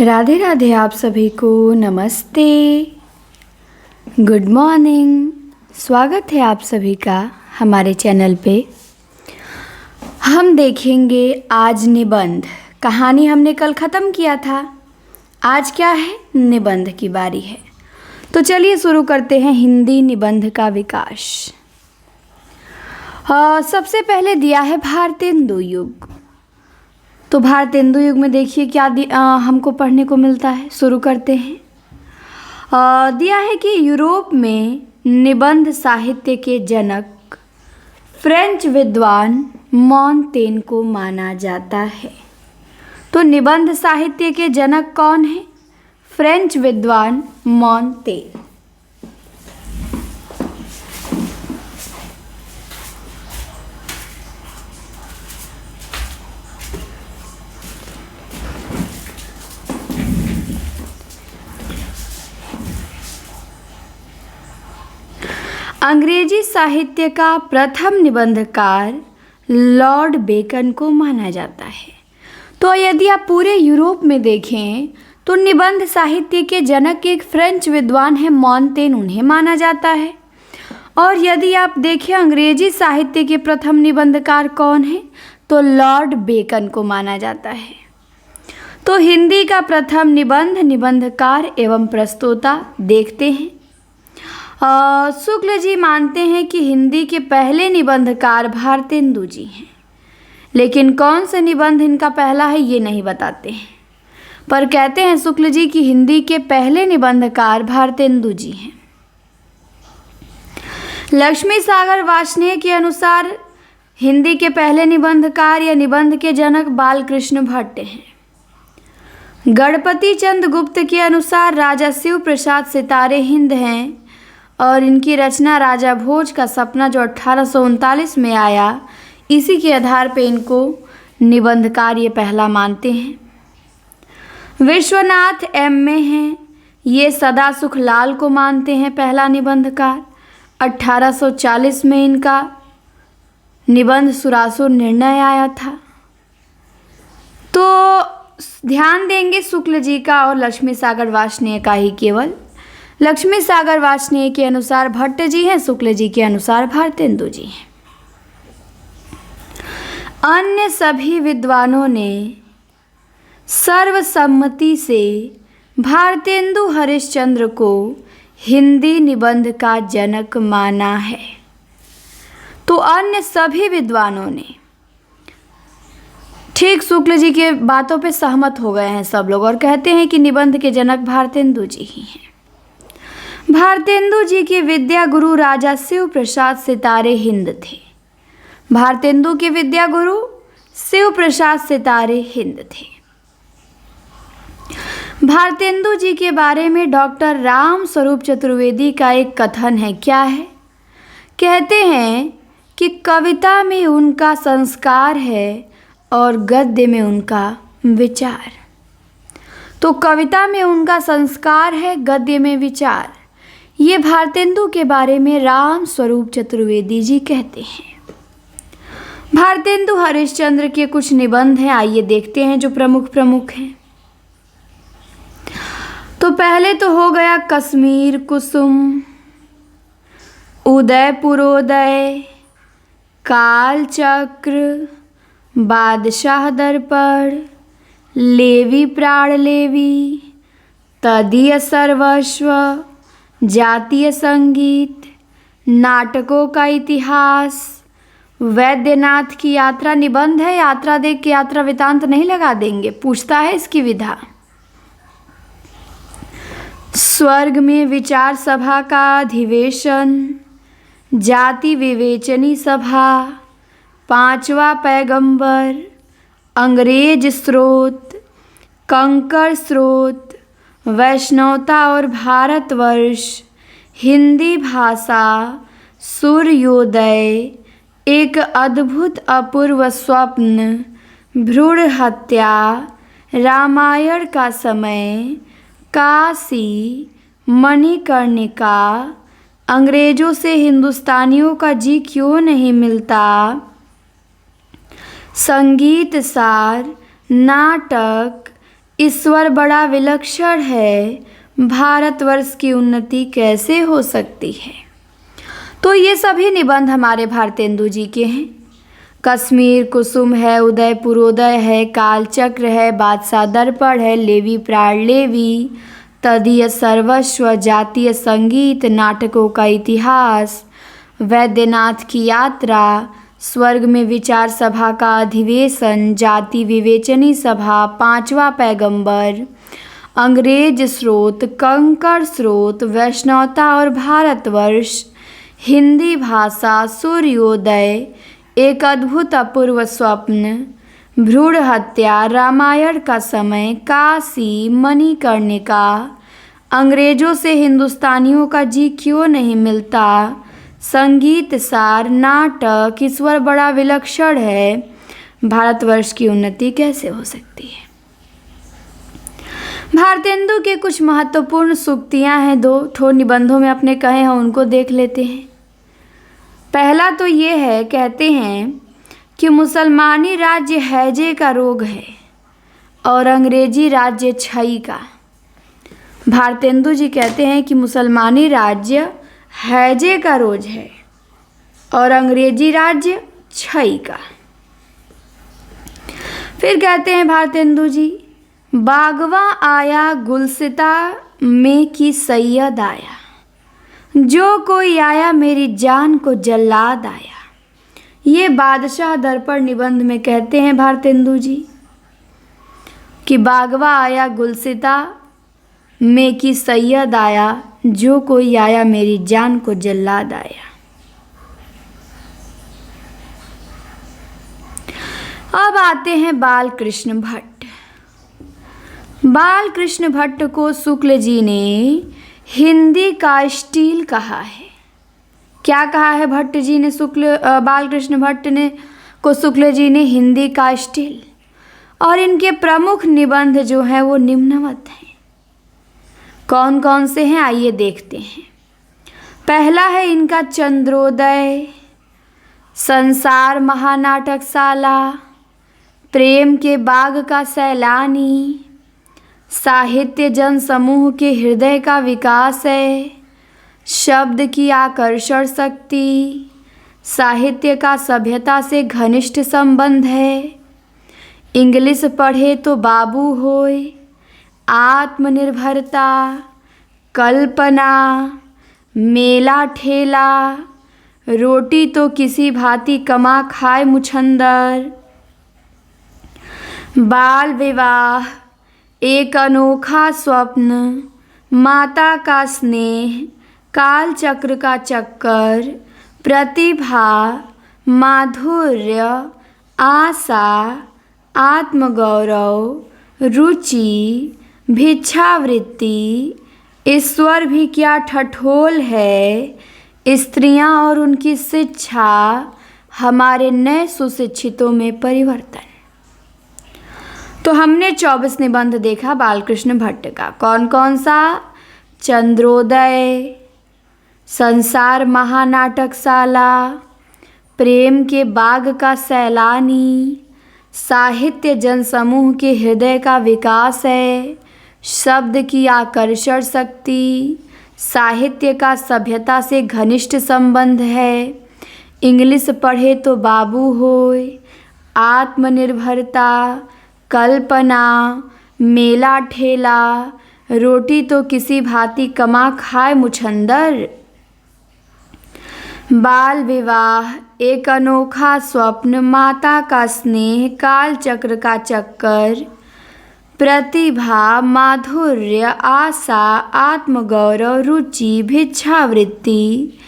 राधे राधे। आप सभी को नमस्ते, गुड मॉर्निंग। स्वागत है आप सभी का हमारे चैनल पे। हम देखेंगे आज निबंध। कहानी हमने कल ख़त्म किया था, आज क्या है, निबंध की बारी है। तो चलिए शुरू करते हैं हिंदी निबंध का विकास। सबसे पहले दिया है भारतेंदु युग। तो भारतेंदु युग में देखिए क्या हमको पढ़ने को मिलता है। शुरू करते हैं। दिया है कि यूरोप में निबंध साहित्य के जनक फ्रेंच विद्वान मॉन्तेन को माना जाता है। तो निबंध साहित्य के जनक कौन है? फ्रेंच विद्वान मॉन्तेन। अंग्रेजी साहित्य का प्रथम निबंधकार लॉर्ड बेकन को माना जाता है। तो यदि आप पूरे यूरोप में देखें तो निबंध साहित्य के जनक एक फ्रेंच विद्वान है मॉन्तेन, उन्हें माना जाता है। और यदि आप देखें अंग्रेजी साहित्य के प्रथम निबंधकार कौन है, तो लॉर्ड बेकन को माना जाता है। तो हिंदी का प्रथम निबंधकार एवं प्रस्तोता देखते हैं। शुक्ल जी मानते हैं कि हिंदी के पहले निबंधकार भारतेंदु जी हैं, लेकिन कौन सा निबंध इनका पहला है ये नहीं बताते हैं, पर कहते हैं शुक्ल जी कि हिंदी के पहले निबंधकार भारतेंदु जी हैं। लक्ष्मी सागर वार्ष्णेय के अनुसार हिंदी के पहले निबंधकार या निबंध के जनक बालकृष्ण भट्ट हैं। गणपति चंद्र गुप्त के अनुसार राजा शिव प्रसाद सितारे हिंद हैं और इनकी रचना राजा भोज का सपना जो 1839 में आया, इसी के आधार पे इनको निबंधकार ये पहला मानते हैं। विश्वनाथ एम.ए. हैं, ये सदासुख लाल को मानते हैं पहला निबंधकार। 1840 में इनका निबंध सुरासुर निर्णय आया था। तो ध्यान देंगे शुक्ल जी का और लक्ष्मी सागर वार्ष्णेय का ही केवल। लक्ष्मी सागर वार्ष्णेय के अनुसार भट्ट जी हैं, शुक्ल जी के अनुसार भारतेंदु जी हैं। अन्य सभी विद्वानों ने सर्वसम्मति से भारतेंदु हरिश्चंद्र को हिंदी निबंध का जनक माना है। तो अन्य सभी विद्वानों ने ठीक शुक्ल जी के बातों पे सहमत हो गए हैं सब लोग और कहते हैं कि निबंध के जनक भारतेंदु जी ही हैं। भारतेंदु जी के विद्या गुरु राजा शिव प्रसाद सितारे हिंद थे। भारतेंदु के विद्या गुरु शिव प्रसाद सितारे हिंद थे। भारतेंदु जी के बारे में डॉक्टर राम स्वरूप चतुर्वेदी का एक कथन है। क्या है? कहते हैं कि कविता में उनका संस्कार है और गद्य में उनका विचार। तो कविता में उनका संस्कार है, गद्य में विचार, ये भारतेंदु के बारे में राम स्वरूप चतुर्वेदी जी कहते हैं। भारतेंदु हरिश्चंद्र के कुछ निबंध हैं, आइए देखते हैं जो प्रमुख हैं। तो पहले तो हो गया कश्मीर कुसुम, उदयपुरोदय, कालचक्र, बादशाह दर्पण, लेवी प्राण लेवी, तदीय सर्वस्व, जातीय संगीत, नाटकों का इतिहास, वैद्यनाथ की यात्रा निबंध है। यात्रा देख के यात्रा वृतांत नहीं लगा देंगे, पूछता है इसकी विधा। स्वर्ग में विचार सभा का अधिवेशन, जाति विवेचनी सभा, पांचवा पैगंबर, अंग्रेज स्रोत, कंकड़ स्रोत, वैष्णवता और भारतवर्ष, हिंदी भाषा, सूर्योदय, एक अद्भुत अपूर्व स्वप्न, भ्रूण हत्या, रामायण का समय, काशी, मणिकर्णिका, अंग्रेजों से हिंदुस्तानियों का जी क्यों नहीं मिलता, संगीत सार, नाटक, ईश्वर बड़ा विलक्षण है, भारतवर्ष की उन्नति कैसे हो सकती है। तो ये सभी निबंध हमारे भारतेंदु जी के हैं। कश्मीर कुसुम है, उदयपुरोदय है, कालचक्र है, बादशाह दर्पण है, लेवी प्राण लेवी, तदीय सर्वस्व, जातीय संगीत, नाटकों का इतिहास, वैद्यनाथ की यात्रा, स्वर्ग में विचार सभा का अधिवेशन, जाति विवेचनी सभा, पांचवा पैगंबर, अंग्रेज स्रोत, कंकड़ स्रोत, वैष्णवता और भारतवर्ष, हिंदी भाषा, सूर्योदय, एक अद्भुत अपूर्व स्वप्न, भ्रूण हत्या, रामायण का समय, काशी, मणिकर्णिका, अंग्रेजों से हिंदुस्तानियों का जी क्यों नहीं मिलता, संगीत सार, नाटक, ईश्वर बड़ा विलक्षण है, भारतवर्ष की उन्नति कैसे हो सकती है। भारतेंदु के कुछ महत्वपूर्ण सूक्तियां हैं, 2 ठो निबंधों में अपने कहे हैं, उनको देख लेते हैं। पहला तो ये है, कहते हैं कि मुसलमानी राज्य हैजे का रोग है और अंग्रेजी राज्य छई का। भारतेंदु जी कहते हैं कि मुसलमानी राज्य हैजे का रोग है और अंग्रेजी राज्य छई का। फिर कहते हैं भारतेंदु जी, बागवा आया गुलसिता में की सैयद आया, जो कोई आया मेरी जान को जल्लाद आया। ये बादशाह दर्पण निबंध में कहते हैं भारतेंदु जी कि बागवा आया गुलसिता में की सैयद आया, जो कोई आया मेरी जान को जल्लाद आया। अब आते हैं बालकृष्ण भट्ट। बालकृष्ण भट्ट को शुक्ल जी ने हिंदी का स्टील कहा है। क्या कहा है भट्ट जी ने, बालकृष्ण भट्ट ने को शुक्ल जी ने हिंदी का स्टील। और इनके प्रमुख निबंध जो हैं वो निम्नवत हैं। कौन कौन से हैं आइए देखते हैं। पहला है इनका चंद्रोदय, संसार महानाटकशाला, प्रेम के बाग का सैलानी, साहित्य जन समूह के हृदय का विकास है, शब्द की आकर्षण शक्ति, साहित्य का सभ्यता से घनिष्ठ संबंध है, इंग्लिश पढ़े तो बाबू होए, आत्मनिर्भरता, कल्पना, मेला ठेला, रोटी तो किसी भांति कमा खाए मुछंदर, बाल विवाह, एक अनोखा स्वप्न, माता का स्नेह, काल चक्र का चक्कर, प्रतिभा, माधुर्य, आशा, आत्मगौरव, रुचि, भिक्षावृत्ति, ईश्वर भी क्या ठठोल है, स्त्रियां और उनकी शिक्षा, हमारे नए सुशिक्षितों में परिवर्तन। तो हमने 24 निबंध देखा बालकृष्ण भट्ट का। कौन कौन सा? चंद्रोदय, संसार महानाटकशाला, प्रेम के बाग का सैलानी, साहित्य जनसमूह के हृदय का विकास है, शब्द की आकर्षण शक्ति, साहित्य का सभ्यता से घनिष्ठ संबंध है, इंग्लिश पढ़े तो बाबू होए, आत्मनिर्भरता, कल्पना, मेला ठेला, रोटी तो किसी भांति कमा खाए मुछंदर, बाल विवाह, एक अनोखा स्वप्न, माता का स्नेह, काल चक्र का चक्कर, प्रतिभा, माधुर्य, आशा, आत्मगौरव, रुचि, भिक्षावृत्ति,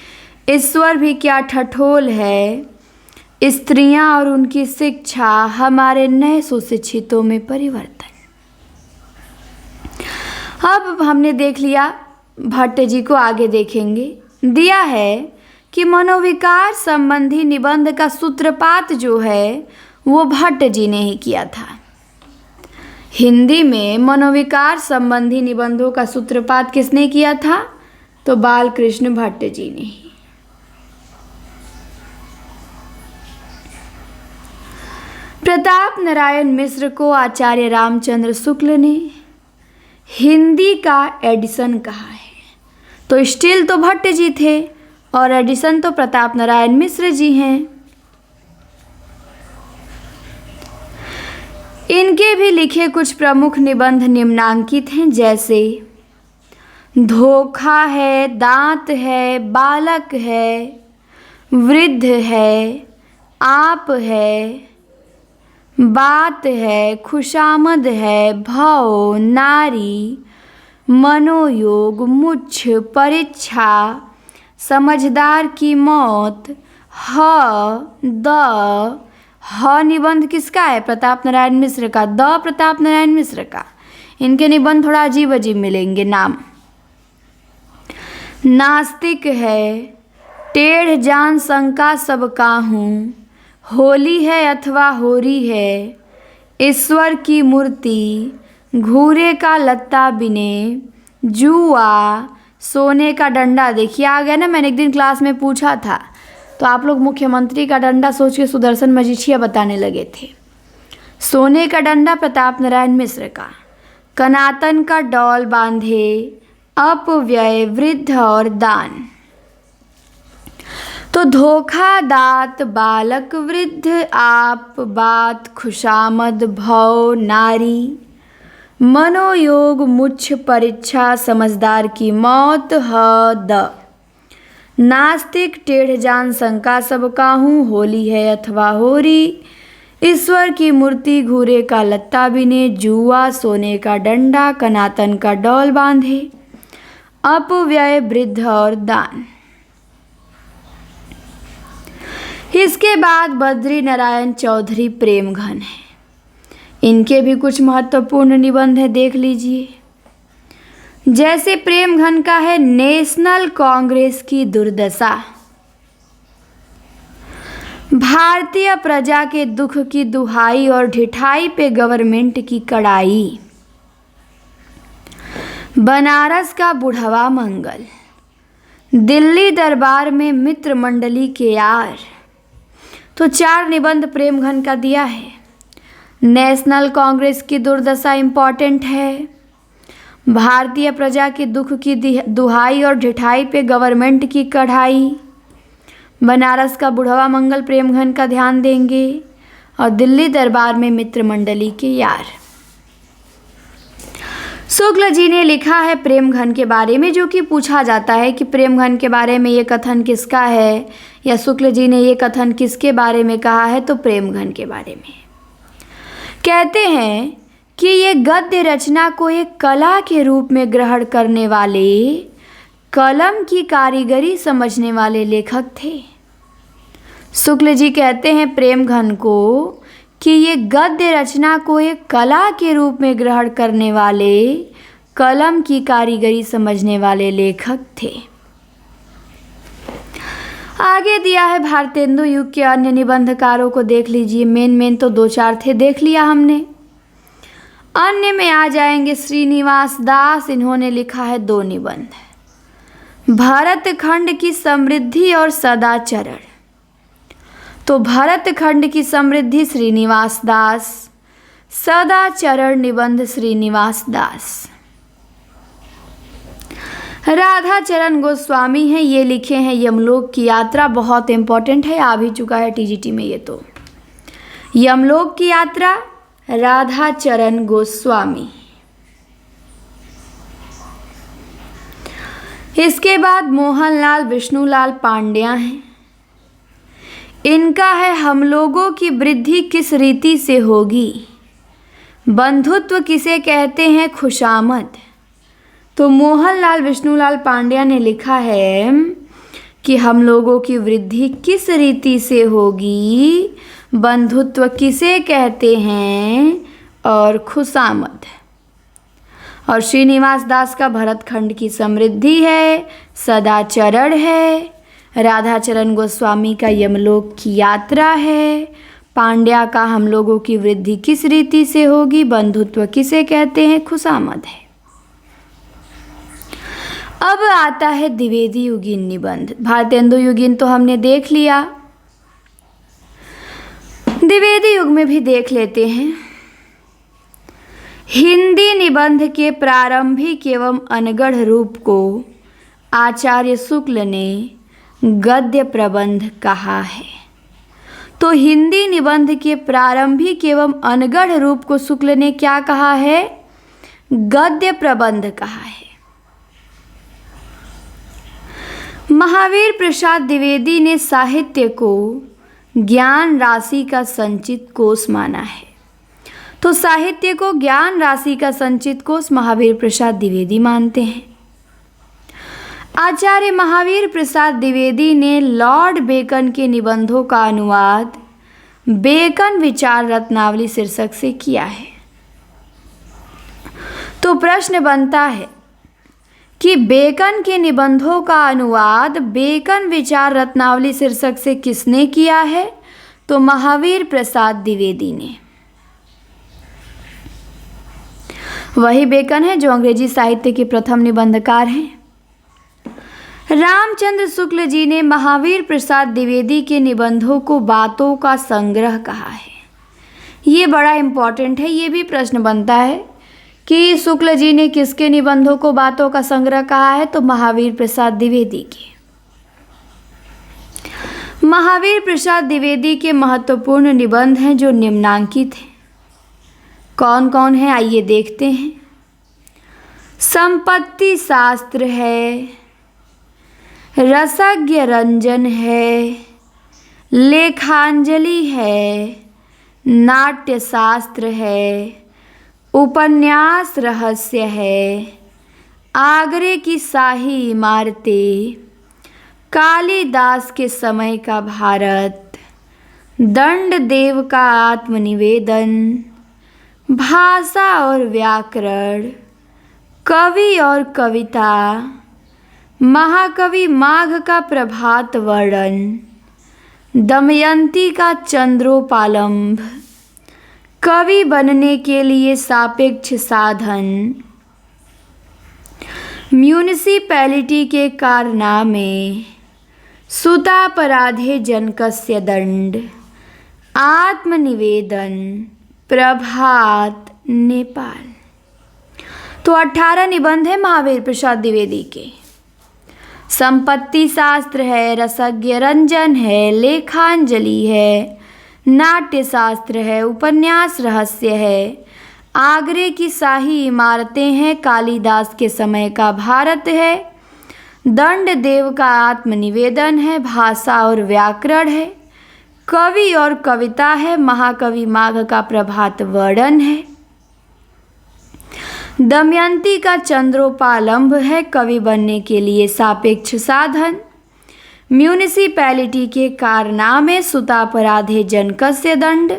ईश्वर भी क्या ठठोल है, स्त्रियां और उनकी शिक्षा, हमारे नए सुशिक्षितों में परिवर्तन। अब हमने देख लिया, भट्ट जी को आगे देखेंगे। दिया है कि मनोविकार संबंधी निबंध का सूत्रपात जो है वो भट्ट जी ने ही किया था। हिंदी में मनोविकार संबंधी निबंधों का सूत्रपात किसने किया था? तो बालकृष्ण भट्ट जी ने ही। प्रताप नारायण मिश्र को आचार्य रामचंद्र शुक्ल ने हिंदी का एडिसन कहा है। तो स्टिल तो भट्ट जी थे और एडिसन तो प्रताप नारायण मिश्र जी हैं। इनके भी लिखे कुछ प्रमुख निबंध निम्नांकित हैं, जैसे धोखा है, दांत है, बालक है, वृद्ध है, आप है, बात है, खुशामद है, भव, नारी, मनोयोग, मुच्छ, परीक्षा, समझदार की मौत, ह निबंध किसका है? प्रताप नारायण मिश्र का। प्रताप नारायण मिश्र का। इनके निबंध थोड़ा अजीब अजीब मिलेंगे नाम। नास्तिक है, टेढ़ जान शंका सब काहूँ, होली है अथवा होरी है, ईश्वर की मूर्ति, घूरे का लत्ता बिने, जुआ, सोने का डंडा। देखिए आ गया ना, मैंने एक दिन क्लास में पूछा था तो आप लोग मुख्यमंत्री का डंडा सोच के सुदर्शन मजीठिया बताने लगे थे। सोने का डंडा प्रताप नारायण मिश्र का। कनातन का डौल बांधे, अपव्यय, वृद्ध और दान। तो धोखा, दांत, बालक, वृद्ध, आप, बात, खुशामद, भव, नारी, मनोयोग, मुच्छ, परीक्षा, समझदार की मौत, द। नास्तिक, टेढ़ जान शंका सब काहूँ, होली है अथवा होरी, ईश्वर की मूर्ति, घूरे का लत्ता बिने, जुआ, सोने का डंडा, कनातन का डौल बांधे, अपव्यय, वृद्ध और दान। इसके बाद बद्री नारायण चौधरी प्रेमघन है। इनके भी कुछ महत्वपूर्ण निबंध है, देख लीजिए। जैसे प्रेमघन का है नेशनल कांग्रेस की दुर्दशा, भारतीय प्रजा के दुख की दुहाई और ढिठाई पे गवर्नमेंट की कड़ाई, बनारस का बुढ़वा मंगल, दिल्ली दरबार में मित्र मंडली के यार। तो 4 निबंध प्रेमघन का दिया है। नेशनल कांग्रेस की दुर्दशा इम्पॉर्टेंट है, भारतीय प्रजा के दुख की दुहाई और ढिठाई पे गवर्नमेंट की कढ़ाई, बनारस का बुढ़वा मंगल प्रेमघन का ध्यान देंगे, और दिल्ली दरबार में मित्र मंडली के यार। शुक्ल जी ने लिखा है प्रेमघन के बारे में, जो कि पूछा जाता है कि प्रेमघन के बारे में ये कथन किसका है, या शुक्ल जी ने ये कथन किसके बारे में कहा है, तो प्रेमघन के बारे में। कहते हैं कि ये गद्य रचना को एक कला के रूप में ग्रहण करने वाले, कलम की कारीगरी समझने वाले लेखक थे। शुक्ल जी कहते हैं प्रेमघन को कि ये गद्य रचना को एक कला के रूप में ग्रहण करने वाले, कलम की कारीगरी समझने वाले लेखक थे। आगे दिया है भारतेंदु युग के अन्य निबंधकारों को, देख लीजिए। मेन तो 2-4 थे, देख लिया हमने। अन्य में आ जाएंगे श्रीनिवास दास, इन्होंने लिखा है 2 निबंध, भरत खंड की समृद्धि और सदाचरण। तो भरत खंड की समृद्धि श्रीनिवास दास, सदाचरण निबंध श्रीनिवास दास। राधाचरण गोस्वामी हैं, ये लिखे हैं यमलोक की यात्रा, बहुत इंपॉर्टेंट है, आ भी चुका है टीजीटी में ये। तो यमलोक की यात्रा राधाचरण गोस्वामी। इसके बाद मोहनलाल विष्णुलाल पांड्या हैं। इनका है हम लोगों की वृद्धि किस रीति से होगी, बंधुत्व किसे कहते हैं खुशामद। तो मोहनलाल विष्णुलाल पांड्या ने लिखा है कि हम लोगों की वृद्धि किस रीति से होगी, बंधुत्व किसे कहते हैं और खुशामद। और श्रीनिवास दास का भरत खंड की समृद्धि है, सदाचरण है, राधाचरण गोस्वामी का यमलोक की यात्रा है, पांड्या का हम लोगों की वृद्धि किस रीति से होगी, बंधुत्व किसे कहते हैं, खुशामद है। अब आता है द्विवेदी युगीन निबंध। भारतेंदु युगीन तो हमने देख लिया। द्विवेदी युग में भी देख लेते हैं। हिंदी निबंध के प्रारंभिक एवं अनगढ़ रूप को आचार्य शुक्ल ने गद्य प्रबंध कहा है। तो हिंदी निबंध के प्रारंभिक एवं अनगढ़ रूप को शुक्ल ने क्या कहा है? गद्य प्रबंध कहा है। महावीर प्रसाद द्विवेदी ने साहित्य को ज्ञान राशि का संचित कोष माना है। तो साहित्य को ज्ञान राशि का संचित कोष महावीर प्रसाद द्विवेदी मानते हैं। आचार्य महावीर प्रसाद द्विवेदी ने लॉर्ड बेकन के निबंधों का अनुवाद बेकन विचार रत्नावली शीर्षक से किया है। तो प्रश्न बनता है कि बेकन के निबंधों का अनुवाद बेकन विचार रत्नावली शीर्षक से किसने किया है? तो महावीर प्रसाद द्विवेदी ने। वही बेकन है जो अंग्रेजी साहित्य के प्रथम निबंधकार हैं। रामचंद्र शुक्ल जी ने महावीर प्रसाद द्विवेदी के निबंधों को बातों का संग्रह कहा है। ये बड़ा इम्पोर्टेंट है। ये भी प्रश्न बनता है कि शुक्ल जी ने किसके निबंधों को बातों का संग्रह कहा है? तो महावीर प्रसाद द्विवेदी के। महावीर प्रसाद द्विवेदी के महत्वपूर्ण निबंध हैं जो निम्नांकित हैं। कौन कौन है आइए देखते हैं। संपत्ति शास्त्र है, रसज्ञ रंजन है, लेखांजलि है, नाट्य शास्त्र है, उपन्यास रहस्य है, आगरे की शाही इमारतें, कालिदास के समय का भारत, दंड देव का आत्मनिवेदन, भाषा और व्याकरण, कवि और कविता, महाकवि माघ का प्रभात वर्णन, दमयंती का चंद्रोपालंब, कवि बनने के लिए सापेक्ष साधन, म्यूनिसिपैलिटी के कारनामे, सुतापराधे जनकस्य दंड, आत्मनिवेदन, प्रभात, नेपाल। तो 18 निबंध है महावीर प्रसाद द्विवेदी के। संपत्ति शास्त्र है, रसज्ञ रंजन है, लेखांजलि है, नाट्य शास्त्र है, उपन्यास रहस्य है, आगरे की शाही इमारतें हैं, कालिदास के समय का भारत है, दंड देव का आत्मनिवेदन है, भाषा और व्याकरण है, कवि और कविता है, महाकवि माघ का प्रभात वर्णन है, दमयंती का चंद्रोपालंब है, कवि बनने के लिए सापेक्ष साधन, म्यूनिसिपैलिटी के कारनामे, सुतापराधे जनकस्य दंड,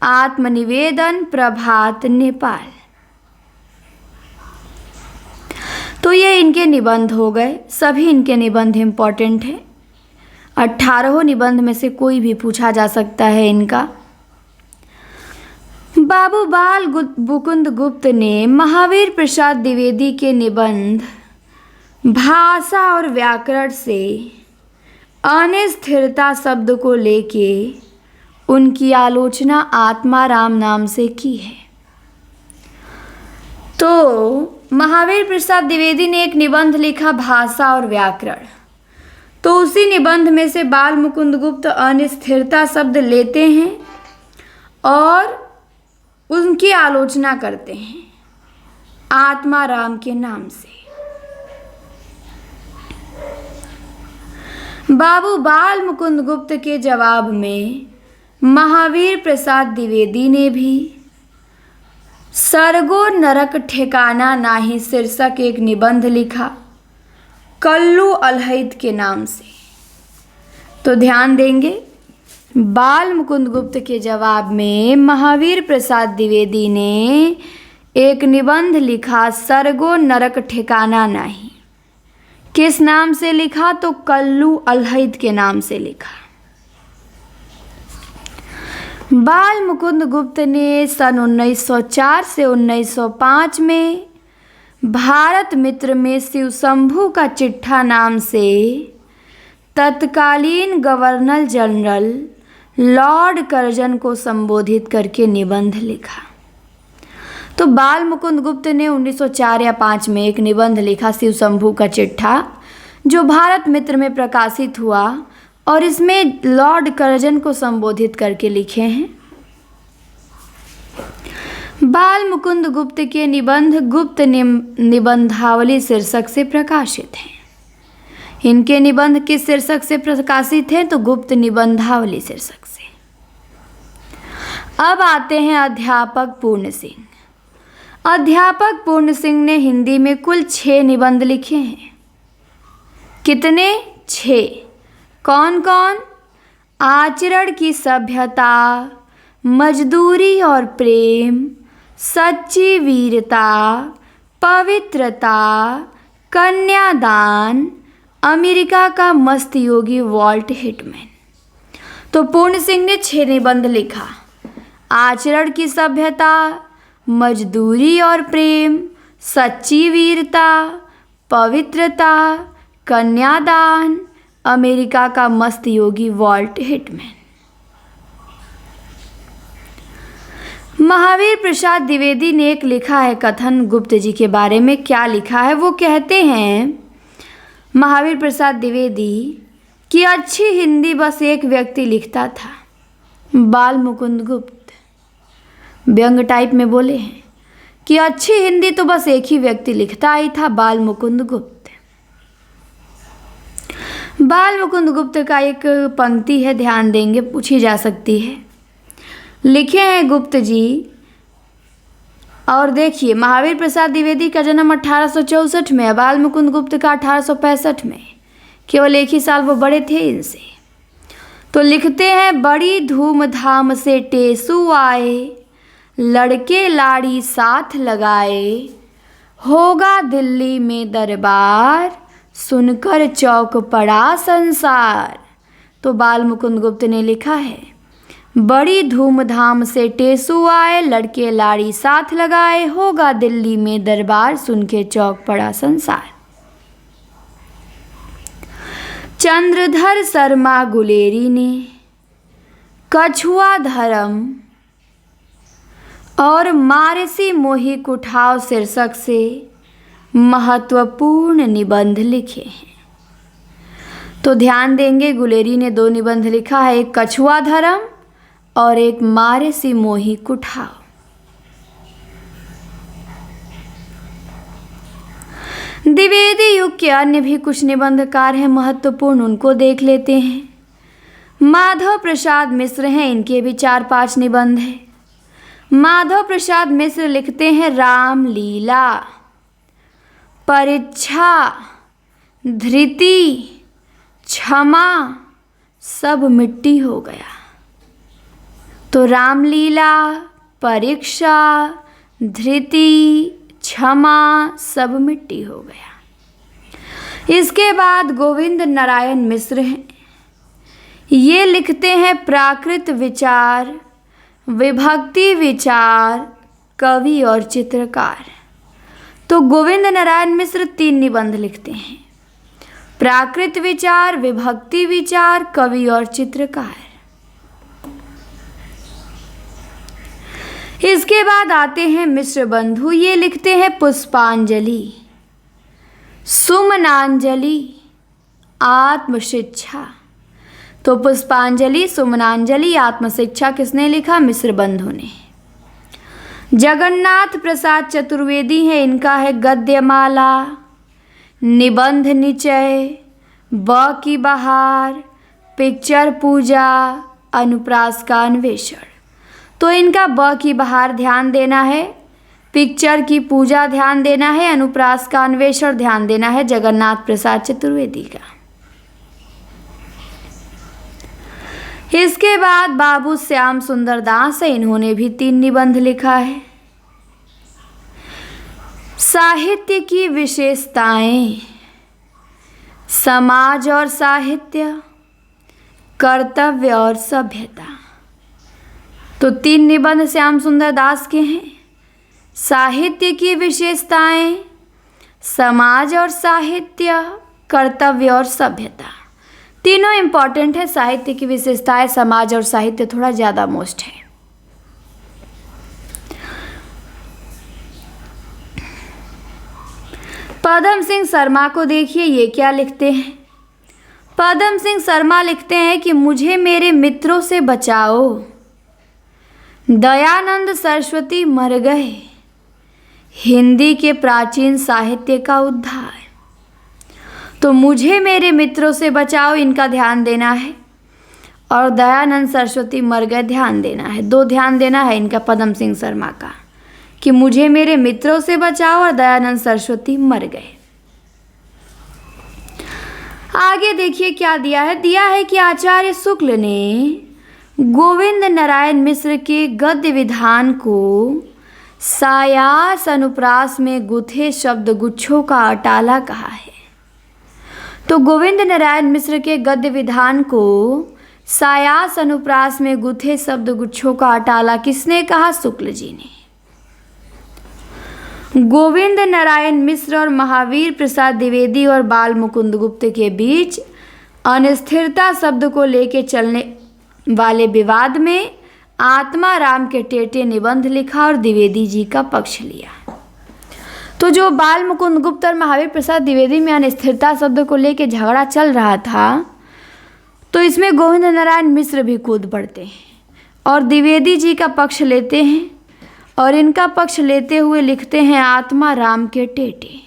आत्मनिवेदन, प्रभात, नेपाल। तो ये इनके निबंध हो गए। सभी इनके निबंध इम्पॉर्टेंट हैं। 18 निबंध में से कोई भी पूछा जा सकता है इनका। बाबू बाल मुकुंद गुप्त ने महावीर प्रसाद द्विवेदी के निबंध भाषा और व्याकरण से अनिस्थिरता शब्द को लेके उनकी आलोचना आत्माराम नाम से की है। तो महावीर प्रसाद द्विवेदी ने एक निबंध लिखा भाषा और व्याकरण। तो उसी निबंध में से बाल मुकुंद गुप्त अनिस्थिरता शब्द लेते हैं और उनकी आलोचना करते हैं आत्माराम के नाम से। बाबू बाल मुकुंद गुप्त के जवाब में महावीर प्रसाद द्विवेदी ने भी सरगो नरक ठिकाना नाही शीर्षक एक निबंध लिखा कल्लू अलहैद के नाम से। तो ध्यान देंगे, बाल मुकुंद गुप्त के जवाब में महावीर प्रसाद द्विवेदी ने एक निबंध लिखा सरगो नरक ठिकाना नहीं। किस नाम से लिखा? तो कल्लू अलहैद के नाम से लिखा। बाल मुकुंद गुप्त ने सन 1904 से 1905 में भारत मित्र में शिव शंभू का चिट्ठा नाम से तत्कालीन गवर्नर जनरल लॉर्ड कर्जन को संबोधित करके निबंध लिखा। तो बाल मुकुंद गुप्त ने 1904 या 5 में एक निबंध लिखा, शिव शंभू का चिट्ठा, जो भारत मित्र में प्रकाशित हुआ और इसमें लॉर्ड कर्जन को संबोधित करके लिखे हैं। बाल मुकुंद गुप्त के निबंध गुप्त निबंधावली शीर्षक से प्रकाशित हैं। इनके निबंध किस शीर्षक से प्रकाशित हैं? तो गुप्त निबंधावली शीर्षक से। अब आते हैं अध्यापक पूर्ण सिंह। अध्यापक पूर्ण सिंह ने हिंदी में कुल 6 निबंध लिखे हैं। कितने? 6। कौन कौन? आचरण की सभ्यता, मजदूरी और प्रेम, सच्ची वीरता, पवित्रता, कन्यादान, अमेरिका का मस्त योगी वॉल्ट हिटमैन। तो पूर्ण सिंह ने 6 निबंध लिखा। आचरण की सभ्यता, मजदूरी और प्रेम, सच्ची वीरता, पवित्रता, कन्यादान, अमेरिका का मस्त योगी वॉल्ट हिटमैन। महावीर प्रसाद द्विवेदी ने एक लिखा है कथन गुप्त जी के बारे में। क्या लिखा है? वो कहते हैं, महावीर प्रसाद द्विवेदी, कि अच्छी हिंदी बस एक व्यक्ति लिखता था, बाल मुकुंद गुप्त। व्यंग टाइप में बोले हैं कि अच्छी हिंदी तो बस एक ही व्यक्ति लिखता ही था, बाल मुकुंद गुप्त। बाल मुकुंद गुप्त का एक पंक्ति है, ध्यान देंगे, पूछी जा सकती है। लिखे हैं गुप्त जी, और देखिए, महावीर प्रसाद द्विवेदी का जन्म 1864 में है, बाल मुकुंद गुप्त का 1865 में। केवल एक ही साल वो बड़े थे इनसे। तो लिखते हैं, बड़ी धूमधाम से टेसू आए, लड़के लाड़ी साथ लगाए, होगा दिल्ली में दरबार, सुनकर चौक पड़ा संसार। तो बाल मुकुंद गुप्त ने लिखा है, बड़ी धूमधाम से टेसू आए, लड़के लाड़ी साथ लगाए, होगा दिल्ली में दरबार, सुन के चौक पड़ा संसार। चंद्रधर शर्मा गुलेरी ने कछुआ धर्म और मारसी मोही कुठाव शीर्षक से महत्वपूर्ण निबंध लिखे हैं। तो ध्यान देंगे, गुलेरी ने 2 निबंध लिखा है, एक कछुआ धर्म और एक मारसी मोही कुठाव। द्विवेदी युग के अन्य भी कुछ निबंधकार हैं महत्वपूर्ण, उनको देख लेते हैं। माधव प्रसाद मिश्र हैं, इनके भी 4-5 निबंध हैं। माधव प्रसाद मिश्र लिखते हैं, रामलीला, परीक्षा, धृति, क्षमा, सब मिट्टी हो गया। तो रामलीला, परीक्षा, धृति, क्षमा, सब मिट्टी हो गया। इसके बाद गोविंद नारायण मिश्र हैं, ये लिखते हैं प्राकृत विचार, विभक्ति विचार, कवि और चित्रकार। तो गोविंद नारायण मिश्र 3 निबंध लिखते हैं, प्राकृत विचार, विभक्ति विचार, कवि और चित्रकार। इसके बाद आते हैं मिश्र बंधु, ये लिखते हैं पुष्पांजलि, सुमनांजलि, आत्मशिक्षा। तो पुष्पांजलि, सुमनांजलि, आत्मशिक्षा किसने लिखा? मिश्र बंधु ने। जगन्नाथ प्रसाद चतुर्वेदी है, इनका है गद्यमाला, निबंध निचय, ब की बहार, पिक्चर पूजा, अनुप्रास का अन्वेषण। तो इनका ब की बहार ध्यान देना है, पिक्चर की पूजा ध्यान देना है, अनुप्रास का अन्वेषण ध्यान देना है, जगन्नाथ प्रसाद चतुर्वेदी का। इसके बाद बाबू श्याम सुंदर दास है, इन्होंने भी 3 निबंध लिखा है। साहित्य की विशेषताएं, समाज और साहित्य, कर्तव्य और सभ्यता। तो 3 निबंध श्याम सुंदर दास के हैं। साहित्य की विशेषताएं, समाज और साहित्य, कर्तव्य और सभ्यता। तीनों इंपॉर्टेंट है। साहित्य की विशेषताएं, समाज और साहित्य थोड़ा ज़्यादा मोस्ट है। पदम सिंह शर्मा को देखिए, ये क्या लिखते हैं। पदम सिंह शर्मा लिखते हैं कि मुझे मेरे मित्रों से बचाओ, दयानंद सरस्वती मर गए, हिंदी के प्राचीन साहित्य का उद्धार। तो मुझे मेरे मित्रों से बचाओ, इनका ध्यान देना है, और दयानंद सरस्वती मर गए ध्यान देना है। दो ध्यान देना है इनका पदम सिंह शर्मा का, कि मुझे मेरे मित्रों से बचाओ और दयानंद सरस्वती मर गए। आगे देखिए क्या दिया है। दिया है कि आचार्य शुक्ल ने गोविंद नारायण मिश्र के गद्य विधान को सायास अनुप्रास में गुथे शब्द गुच्छों का अटाला कहा है। तो गोविंद नारायण मिश्र के गद्य विधान को सायास अनुप्रास में गुथे शब्द गुच्छों का अटाला किसने कहा? शुक्ल जी ने। गोविंद नारायण मिश्र और महावीर प्रसाद द्विवेदी और बाल मुकुंद गुप्त के बीच अनिस्थिरता शब्द को लेकर चलने वाले विवाद में आत्मा राम के टेटे निबंध लिखा और द्विवेदी जी का पक्ष लिया। तो जो बाल मुकुंद गुप्त और महावीर प्रसाद द्विवेदी में अनिस्थिरता शब्द को लेकर झगड़ा चल रहा था, तो इसमें गोविंद नारायण मिश्र भी कूद पड़ते हैं और द्विवेदी जी का पक्ष लेते हैं, और इनका पक्ष लेते हुए लिखते हैं आत्मा राम के टेटे।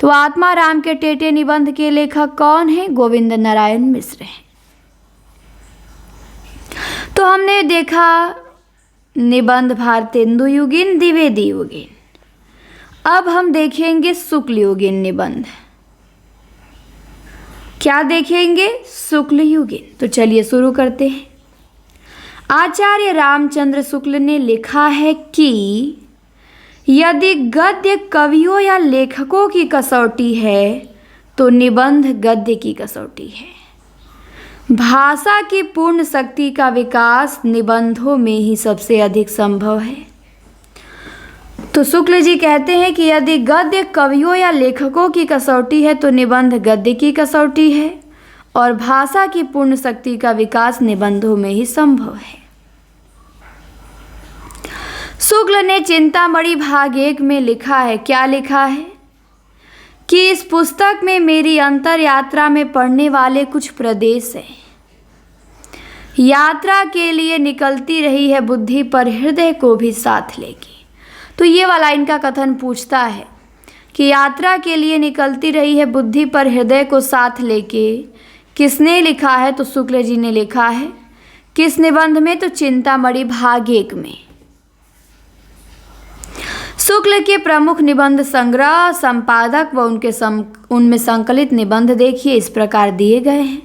तो आत्मा राम के टेटे निबंध के लेखक कौन है? गोविंद नारायण मिश्र हैं। तो हमने देखा निबंध भारतेंदु युगीन, द्विवेदी युगीन। अब हम देखेंगे शुक्ल युगीन निबंध। क्या देखेंगे? शुक्ल युगीन। तो चलिए शुरू करते हैं। आचार्य रामचंद्र शुक्ल ने लिखा है कि यदि गद्य कवियों या लेखकों की कसौटी है तो निबंध गद्य की कसौटी है। भाषा की पूर्ण शक्ति का विकास निबंधों में ही सबसे अधिक संभव है। तो शुक्ल जी कहते हैं कि यदि गद्य कवियों या लेखकों की कसौटी है तो निबंध गद्य की कसौटी है, और भाषा की पूर्ण शक्ति का विकास निबंधों में ही संभव है। शुक्ल ने चिंतामणि भाग 1 में लिखा है, क्या लिखा है? कि इस पुस्तक में मेरी अंतर यात्रा में पढ़ने वाले कुछ प्रदेश हैं। यात्रा के लिए निकलती रही है बुद्धि, पर हृदय को भी साथ लेगी। तो ये वाला इनका कथन पूछता है कि यात्रा के लिए निकलती रही है बुद्धि, पर हृदय को साथ लेके किसने लिखा है? तो शुक्ल जी ने लिखा है। किस निबंध में? तो चिंतामणि भाग 1 में। शुक्ल के प्रमुख निबंध संग्रह, संपादक व उनमें संकलित निबंध देखिए इस प्रकार दिए गए हैं।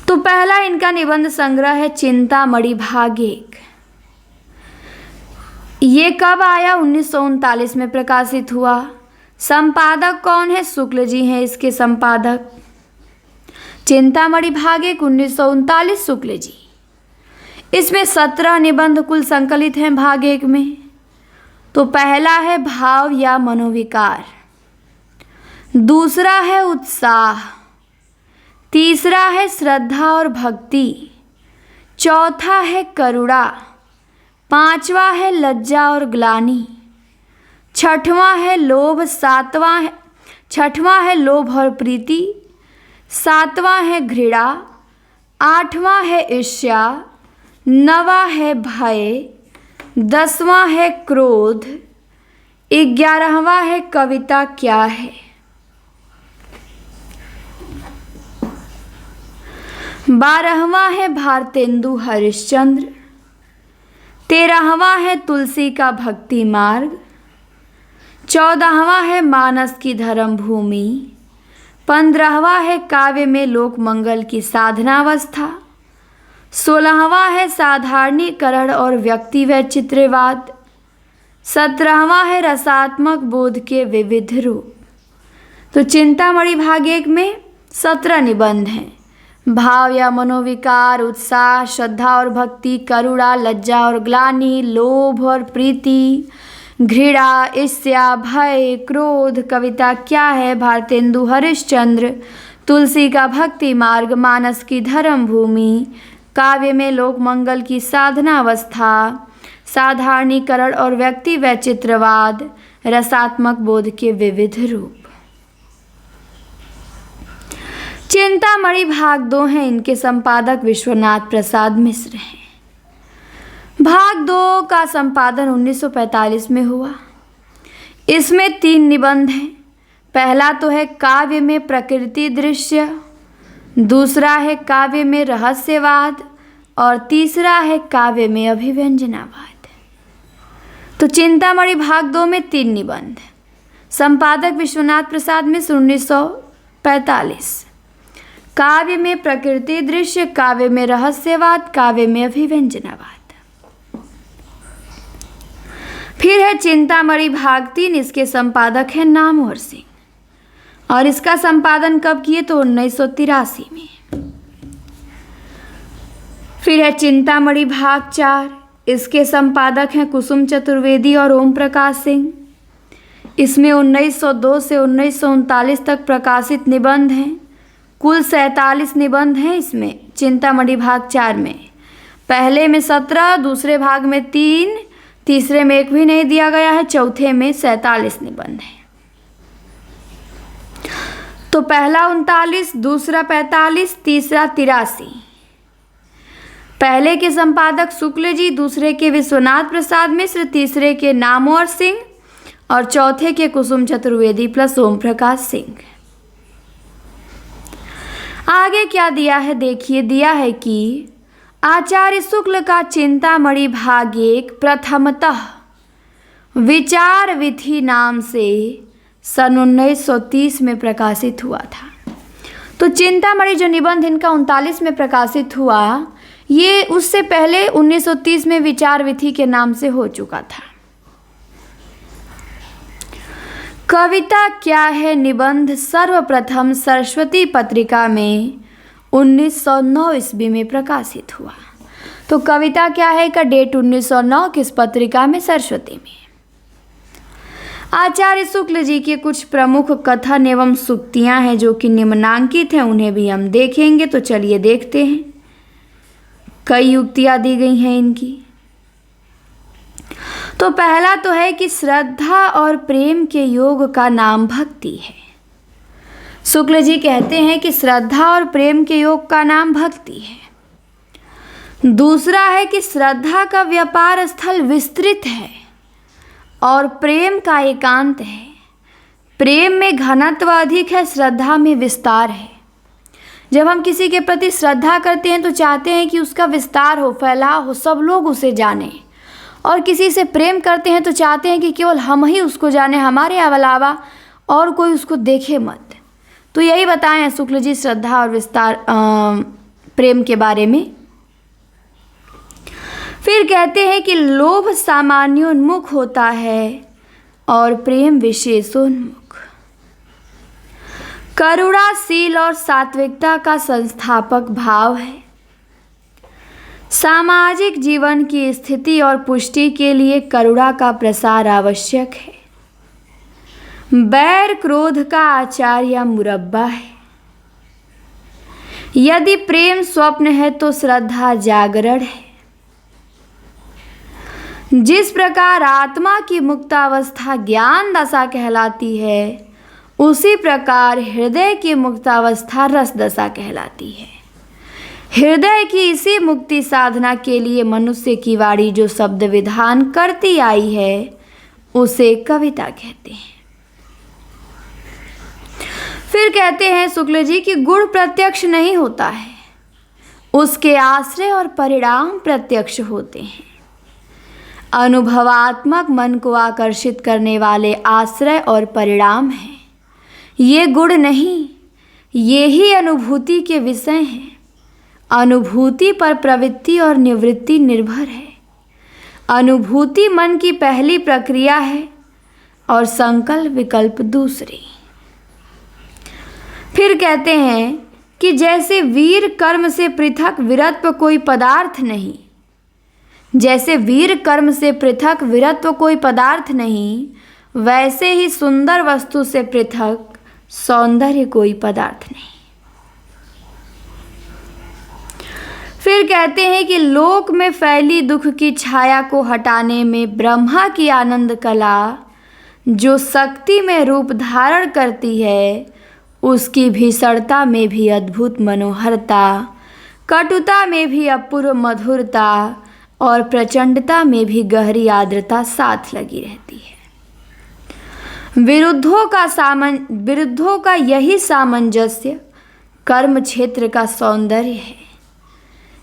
तो पहला इनका निबंध संग्रह है चिंतामणि भाग 1। ये कब आया? 1939 में प्रकाशित हुआ। संपादक कौन है? शुक्ल जी हैं इसके संपादक। चिंतामणि भाग 1 1939 शुक्ल जी। इसमें 17 निबंध कुल संकलित हैं भाग 1 में। तो पहला है भाव या मनोविकार, दूसरा है उत्साह, तीसरा है श्रद्धा और भक्ति, चौथा है करुणा, पांचवा है लज्जा और ग्लानि, छठवां है लोभ, छठवां है लोभ और प्रीति, सातवां है घृणा, आठवां है ईर्ष्या, नवां है भय, 10वां है क्रोध, 11वां है कविता क्या है। 12वां है भारतेंदु हरिश्चंद्र, 13वां है तुलसी का भक्ति मार्ग, 14वां है मानस की धर्म भूमि, 15वां है काव्य में लोक मंगल की साधनावस्था, 16वां है साधारणीकरण और व्यक्ति व चित्रवाद, 17वां है रसात्मक बोध के विविध रूप। तो चिंतामणि भाग 1 में 17 निबंध हैं। भाव या मनोविकार, उत्साह, श्रद्धा और भक्ति, करुणा, लज्जा और ग्लानि, लोभ और प्रीति, घृणा, ईर्ष्या, भय, क्रोध। कविता क्या है? भारतेंदु हरिश्चंद्र। तुलसी का भक्ति मार्ग, मानस की धर्म भूमि। काव्य में लोक मंगल की साधना अवस्था, साधारणीकरण और व्यक्ति वैचित्रवाद, रसात्मक बोध के विविध रूप। चिंतामणि भाग 2 है, इनके संपादक विश्वनाथ प्रसाद मिश्र हैं। भाग 2 का संपादन 1945 में हुआ। इसमें 3 निबंध हैं। पहला तो है काव्य में प्रकृति दृश्य, दूसरा है काव्य में रहस्यवाद और तीसरा है काव्य में अभिव्यंजनावाद। तो चिंतामणि भाग 2 में 3 निबंध। संपादक विश्वनाथ प्रसाद मिश्र 1945। काव्य में प्रकृति दृश्य, काव्य में रहस्यवाद, काव्य में अभिव्यंजनावाद। फिर है चिंतामणि भाग 3, इसके संपादक हैं नामवर सिंह और इसका संपादन कब किए? तो 1983 में। फिर है चिंतामणि भाग 4, इसके संपादक हैं कुसुम चतुर्वेदी और ओम प्रकाश सिंह। इसमें 1902 से 1939 तक प्रकाशित निबंध हैं। कुल 47 निबंध हैं इसमें चिंतामणि भाग 4 में। पहले में 17, दूसरे भाग में 3, तीसरे में 1 भी नहीं दिया गया है, चौथे में 47 निबंध हैं। तो पहला 39, दूसरा 45, तीसरा 83। पहले के संपादक शुक्ल जी, दूसरे के विश्वनाथ प्रसाद मिश्र, तीसरे के नामवर सिंह और चौथे के कुसुम चतुर्वेदी प्लस ओम प्रकाश सिंह। आगे क्या दिया है देखिए। दिया है कि आचार्य शुक्ल का चिंतामणि भाग 1 प्रथमतः विचार विधि नाम से सन 1930 में प्रकाशित हुआ था। तो चिंतामणि जो निबंध इनका 39 में प्रकाशित हुआ, ये उससे पहले 1930 में विचार विधि के नाम से हो चुका था। कविता क्या है? निबंध सर्वप्रथम सरस्वती पत्रिका में 1909 ईस्वी में प्रकाशित हुआ। तो कविता क्या है का डेट 1909, किस पत्रिका में? सरस्वती में। आचार्य शुक्ल जी के कुछ प्रमुख कथन एवं सूक्तियां हैं जो कि निम्नांकित हैं, उन्हें भी हम देखेंगे। तो चलिए देखते हैं। कई युक्तियां दी गई हैं इनकी। तो पहला तो है कि श्रद्धा और प्रेम के योग का नाम भक्ति है। शुक्ल जी कहते हैं कि श्रद्धा और प्रेम के योग का नाम भक्ति है। दूसरा है कि श्रद्धा का व्यापार स्थल विस्तृत है और प्रेम का एकांत है। प्रेम में घनत्व अधिक है, श्रद्धा में विस्तार है। जब हम किसी के प्रति श्रद्धा करते हैं तो चाहते हैं कि उसका विस्तार हो, फैलाव हो, सब लोग उसे जानें। और किसी से प्रेम करते हैं तो चाहते हैं कि केवल हम ही उसको जाने, हमारे अलावा और कोई उसको देखे मत। तो यही बताएं हैं शुक्ल जी श्रद्धा और विस्तार प्रेम के बारे में। फिर कहते हैं कि लोभ सामान्योन्मुख होता है और प्रेम विशेषोन्मुख। करुणाशील और सात्विकता का संस्थापक भाव है। सामाजिक जीवन की स्थिति और पुष्टि के लिए करुणा का प्रसार आवश्यक है। बैर क्रोध का आचार्य मुरब्बा है। यदि प्रेम स्वप्न है तो श्रद्धा जागरण है। जिस प्रकार आत्मा की मुक्तावस्था ज्ञान दशा कहलाती है, उसी प्रकार हृदय की मुक्तावस्था रस दशा कहलाती है। हृदय की इसी मुक्ति साधना के लिए मनुष्य की वाणी जो शब्द विधान करती आई है, उसे कविता कहते हैं। फिर कहते हैं शुक्ल जी कि गुण प्रत्यक्ष नहीं होता है, उसके आश्रय और परिणाम प्रत्यक्ष होते हैं। अनुभवात्मक मन को आकर्षित करने वाले आश्रय और परिणाम हैं। ये गुण नहीं, ये ही अनुभूति के विषय हैं। अनुभूति पर प्रवृत्ति और निवृत्ति निर्भर है। अनुभूति मन की पहली प्रक्रिया है और संकल्प विकल्प दूसरी। फिर कहते हैं कि जैसे वीर कर्म से पृथक वीरत्व कोई पदार्थ नहीं, जैसे वीर कर्म से पृथक वीरत्व कोई पदार्थ नहीं, वैसे ही सुंदर वस्तु से पृथक सौंदर्य कोई पदार्थ नहीं। फिर कहते हैं कि लोक में फैली दुख की छाया को हटाने में ब्रह्मा की आनंद कला जो शक्ति में रूप धारण करती है, उसकी भीषणता में भी अद्भुत मनोहरता, कटुता में भी अपूर्व मधुरता और प्रचंडता में भी गहरी आर्द्रता साथ लगी रहती है। विरुद्धों का यही सामंजस्य कर्म क्षेत्र का सौंदर्य है,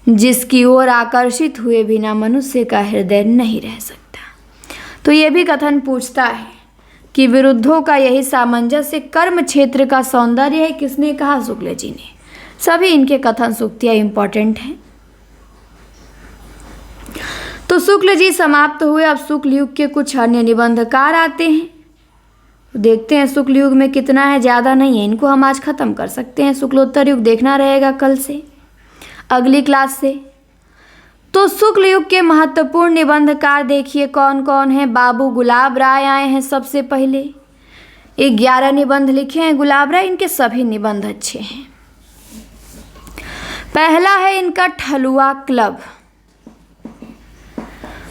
जिसकी ओर आकर्षित हुए बिना मनुष्य का हृदय नहीं रह सकता। तो ये भी कथन पूछता है कि विरुद्धों का यही सामंजस्य कर्म क्षेत्र का सौंदर्य है। किसने कहा? शुक्ल जी ने। सभी इनके कथन सूक्तियाँ इंपॉर्टेंट हैं। तो शुक्ल जी समाप्त हुए। अब शुक्ल युग के कुछ अन्य निबंधकार आते हैं। देखते हैं शुक्ल युग में कितना है, ज़्यादा नहीं है, इनको हम आज ख़त्म कर सकते हैं। शुक्लोत्तर युग देखना रहेगा कल से, अगली क्लास से। तो शुक्ल युग के महत्वपूर्ण निबंधकार देखिए कौन कौन है। बाबू गुलाब राय आए हैं सबसे पहले, 11 निबंध लिखे हैं गुलाब राय। इनके सभी निबंध अच्छे हैं। पहला है इनका ठलुआ क्लब,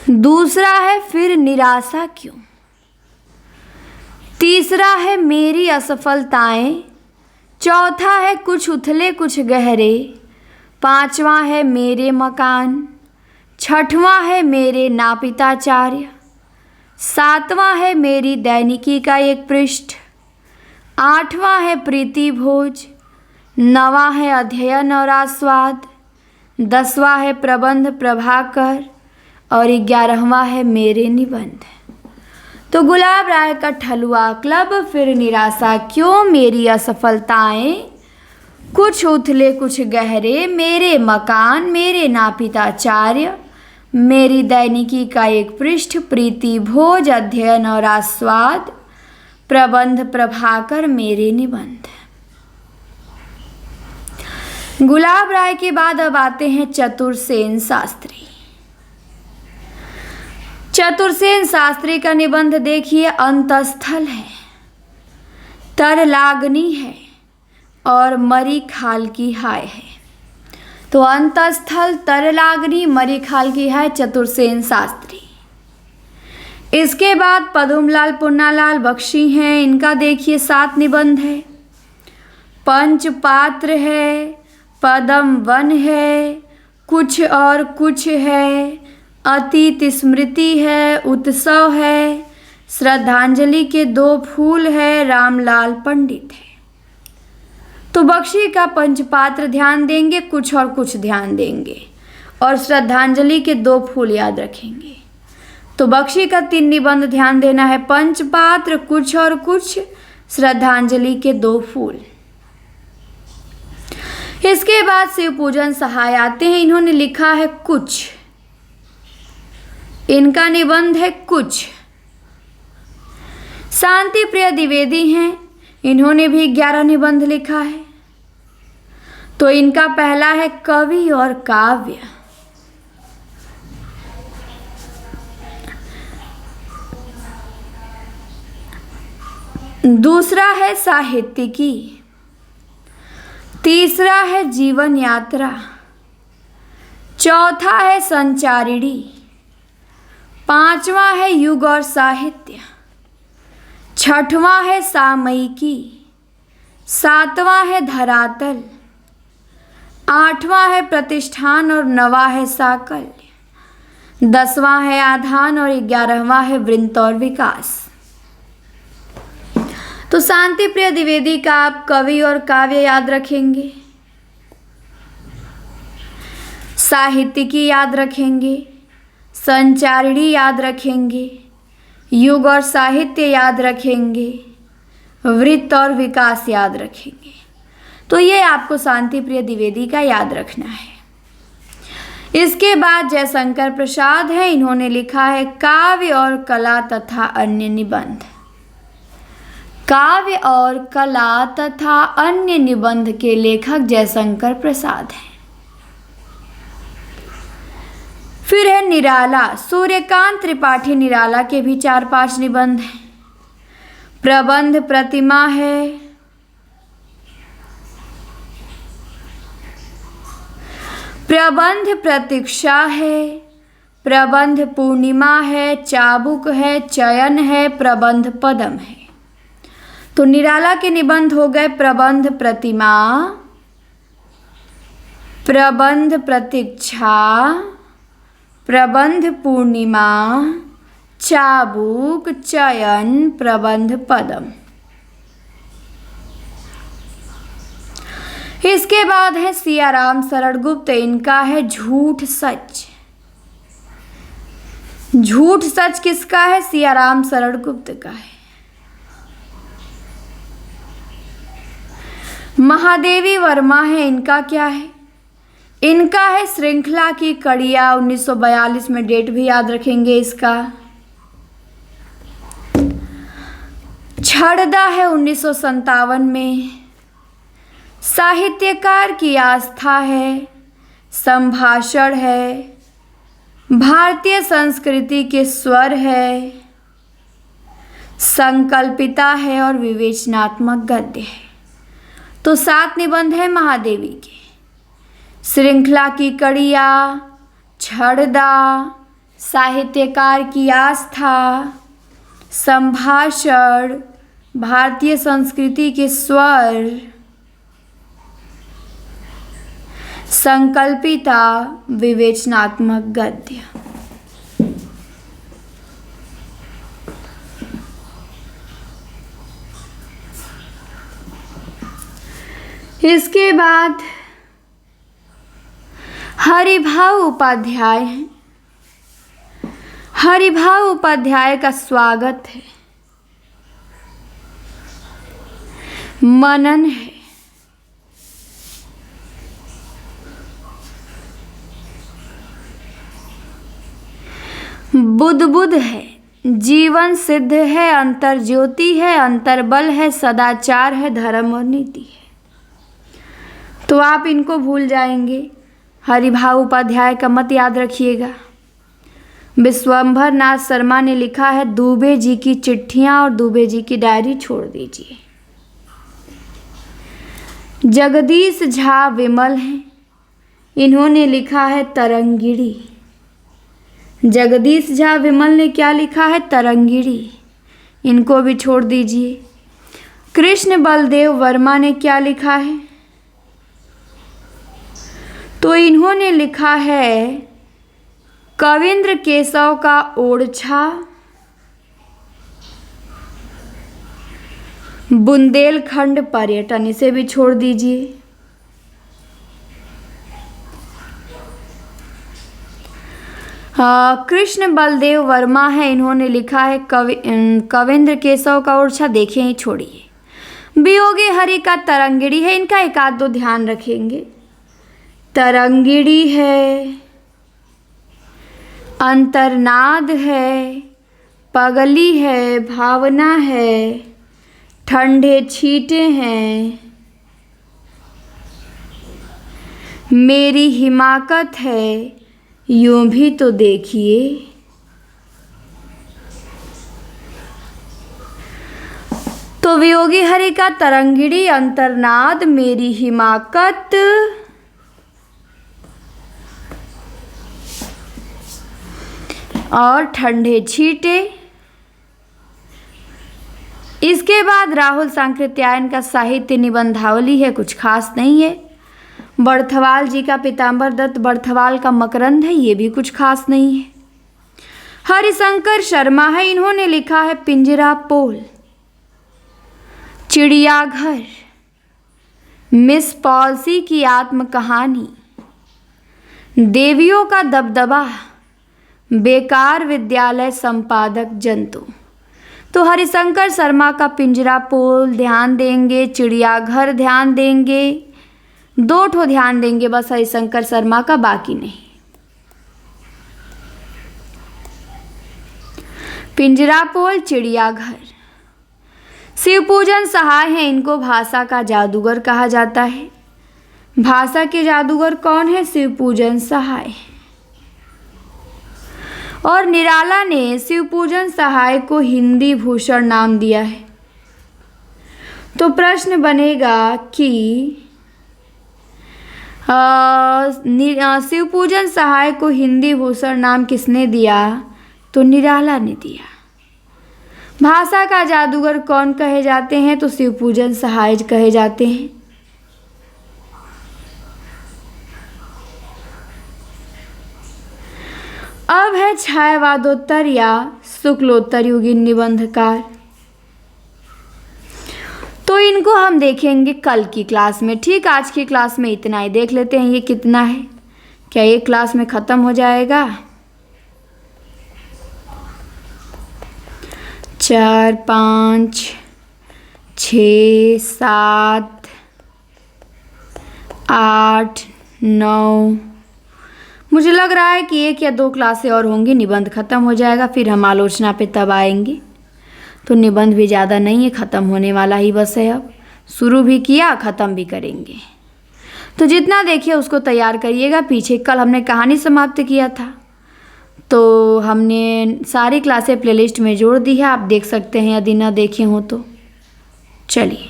दूसरा है फिर निराशा क्यों, तीसरा है मेरी असफलताएं, चौथा है कुछ उथले कुछ गहरे, पांचवा है मेरे मकान, छठवां है मेरे नापिताचार्य, सातवां है मेरी दैनिकी का एक पृष्ठ, आठवां है प्रीति भोज, नवां है अध्ययन और आस्वाद, 10वां है प्रबंध प्रभाकर और 11वां है मेरे निबंध। तो गुलाब राय का ठलुआ क्लब, फिर निराशा क्यों, मेरी असफलताएं, कुछ उथले कुछ गहरे, मेरे मकान, मेरे नापिताचार्य, मेरी दैनिकी का एक पृष्ठ, प्रीति भोज, अध्ययन और आस्वाद, प्रबंध प्रभाकर, मेरे निबंध। गुलाब राय के बाद अब आते हैं चतुरसेन शास्त्री। चतुरसेन शास्त्री का निबंध देखिए। अंतस्थल है, तरलाग्नि है और मरी खाल की हाय है। तो अंतस्थल, तरलाग्नि, मरी खाल की हाय, चतुरसेन शास्त्री। इसके बाद पदुमलाल पुन्नालाल बख्शी हैं। इनका देखिए 7 निबंध है। पंचपात्र है, पदम वन है, कुछ और कुछ है, अतीत स्मृति है, उत्सव है, श्रद्धांजलि के 2 फूल है, रामलाल पंडित है। तो बख्शी का पंचपात्र ध्यान देंगे, कुछ और कुछ ध्यान देंगे और श्रद्धांजलि के 2 फूल याद रखेंगे। तो बख्शी का 3 निबंध ध्यान देना है, पंचपात्र, कुछ और कुछ, श्रद्धांजलि के 2 फूल। इसके बाद शिव पूजन सहाय आते हैं। इन्होंने लिखा है कुछ, इनका निबंध है कुछ। शांति प्रिय द्विवेदी हैं, इन्होंने भी 11 निबंध लिखा है। तो इनका पहला है कवि और काव्य। दूसरा है साहित्यिकी, तीसरा है जीवन यात्रा, चौथा है संचारिणी, पांचवा है युग और साहित्य, छठवां है सामयिकी, सातवां है धरातल, आठवां है प्रतिष्ठान और 9वां है साकल्य, 10वां है आधान और 11वां है वृंत और विकास। तो शांति प्रिय द्विवेदी का आप कवि और काव्य याद रखेंगे, साहित्यिकी याद रखेंगे, संचारिणी याद रखेंगे, युग और साहित्य याद रखेंगे, वृत्त और विकास याद रखेंगे। तो ये आपको शांति प्रिय द्विवेदी का याद रखना है। इसके बाद जयशंकर प्रसाद है, इन्होंने लिखा है काव्य और कला तथा अन्य निबंध। काव्य और कला तथा अन्य निबंध के लेखक जयशंकर प्रसाद हैं। फिर है निराला। सूर्यकांत त्रिपाठी निराला के भी 4-5 निबंध हैं। प्रबंध प्रतिमा है, प्रबंध प्रतीक्षा है, प्रबंध पूर्णिमा है, चाबुक है, चयन है, प्रबंध पदम है। तो निराला के निबंध हो गए प्रबंध प्रतिमा, प्रबंध प्रतीक्षा, प्रबंध पूर्णिमा, चाबुक, चयन, प्रबंध पदम। इसके बाद है सियाराम शरण गुप्त। इनका है झूठ सच। झूठ सच किसका है? सियाराम शरण गुप्त का है। महादेवी वर्मा है। इनका क्या है? इनका है श्रृंखला की कड़ियाँ। 1942 में, डेट भी याद रखेंगे इसका। छड़दा है 1957 में। साहित्यकार की आस्था है, संभाषण है, भारतीय संस्कृति के स्वर है, संकल्पिता है और विवेचनात्मक गद्य है। तो 7 निबंध है महादेवी के। श्रृंखला की कड़ियाँ, छड़दा, साहित्यकार की आस्था, संभाषण, भारतीय संस्कृति के स्वर, संकल्पिता, विवेचनात्मक गद्य। इसके बाद हरिभाव उपाध्याय है। हरिभाव उपाध्याय का स्वागत है, मनन है, बुद्ध है, जीवन सिद्ध है, अंतर ज्योति है, अंतर्बल है, सदाचार है, धर्म और नीति है। तो आप इनको भूल जाएंगे। हरिभाव उपाध्याय का मत याद रखिएगा। विश्वंभर नाथ शर्मा ने लिखा है दुबे जी की चिट्ठियां और दुबे जी की डायरी छोड़ दीजिए। जगदीश झा विमल हैं। इन्होंने लिखा है तरंगिणी। जगदीश झा विमल ने क्या लिखा है? तरंगिणी। इनको भी छोड़ दीजिए। कृष्ण बलदेव वर्मा ने क्या लिखा है? तो इन्होंने लिखा है कविंद्र केशव का ओरछा, बुंदेलखंड पर्यटन। इसे भी छोड़ दीजिए। कृष्ण बलदेव वर्मा है। इन्होंने लिखा है कविंद्र केशव का ओरछा। देखिए, ही छोड़िए। वियोगी हरि का तरंगिणी है। इनका एक आध दो ध्यान रखेंगे। तरंगिणी है, अंतर्नाद है, पगली है, भावना है, ठंडे छींटे हैं, मेरी हिमाकत है, यूं भी तो देखिए। तो वियोगी हरि का तरंगिणी, अंतर्नाद, मेरी हिमाकत, और ठंडे छींटे। इसके बाद राहुल सांकृत्यायन का साहित्य निबंधावली है। कुछ खास नहीं है। बर्थवाल जी का पीताम्बर दत्त बर्थवाल का मकरंद है। ये भी कुछ खास नहीं है। हरिशंकर शर्मा है। इन्होंने लिखा है पिंजरा पोल, चिड़ियाघर, मिस पॉल्सी की आत्मकहानी, देवियों का दबदबा, बेकार विद्यालय संपादक जंतु। तो हरिशंकर शर्मा का पिंजरा पोल ध्यान देंगे, चिड़ियाघर ध्यान देंगे, 2 ठो ध्यान देंगे बस हरिशंकर शर्मा का, बाकी नहीं। पिंजरा पोल, चिड़ियाघर। शिवपूजन सहाय हैं। इनको भाषा का जादूगर कहा जाता है। भाषा के जादूगर कौन है? शिवपूजन सहाय। और निराला ने शिवपूजन सहाय को हिंदी भूषण नाम दिया है। तो प्रश्न बनेगा कि शिवपूजन सहाय को हिंदी भूषण नाम किसने दिया? तो निराला ने दिया। भाषा का जादूगर कौन कहे जाते हैं? तो शिवपूजन सहाय कहे जाते हैं। अब है छायावादोत्तर या शुक्लोत्तर युगीन निबंधकार। तो इनको हम देखेंगे कल की क्लास में। ठीक, आज की क्लास में इतना ही। देख लेते हैं ये कितना है, क्या ये क्लास में ख़त्म हो जाएगा? 4 5 6 7 8 9, मुझे लग रहा है कि 1 या 2 क्लासें और होंगी, निबंध ख़त्म हो जाएगा। फिर हम आलोचना पे तब आएंगे। तो निबंध भी ज़्यादा नहीं है, ख़त्म होने वाला ही बस है। अब शुरू भी किया, ख़त्म भी करेंगे। तो जितना देखिए उसको तैयार करिएगा। पीछे कल हमने कहानी समाप्त किया था, तो हमने सारी क्लासें प्लेलिस्ट में जोड़ दी है, आप देख सकते हैं यदि ना देखे हों तो। चलिए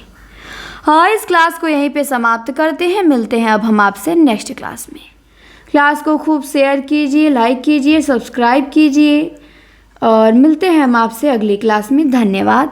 हाँ, इस क्लास को यहीं पे समाप्त करते हैं। मिलते हैं अब हम आपसे नेक्स्ट क्लास में। क्लास को खूब शेयर कीजिए, लाइक कीजिए, सब्सक्राइब कीजिए और मिलते हैं हम आपसे अगली क्लास में। धन्यवाद।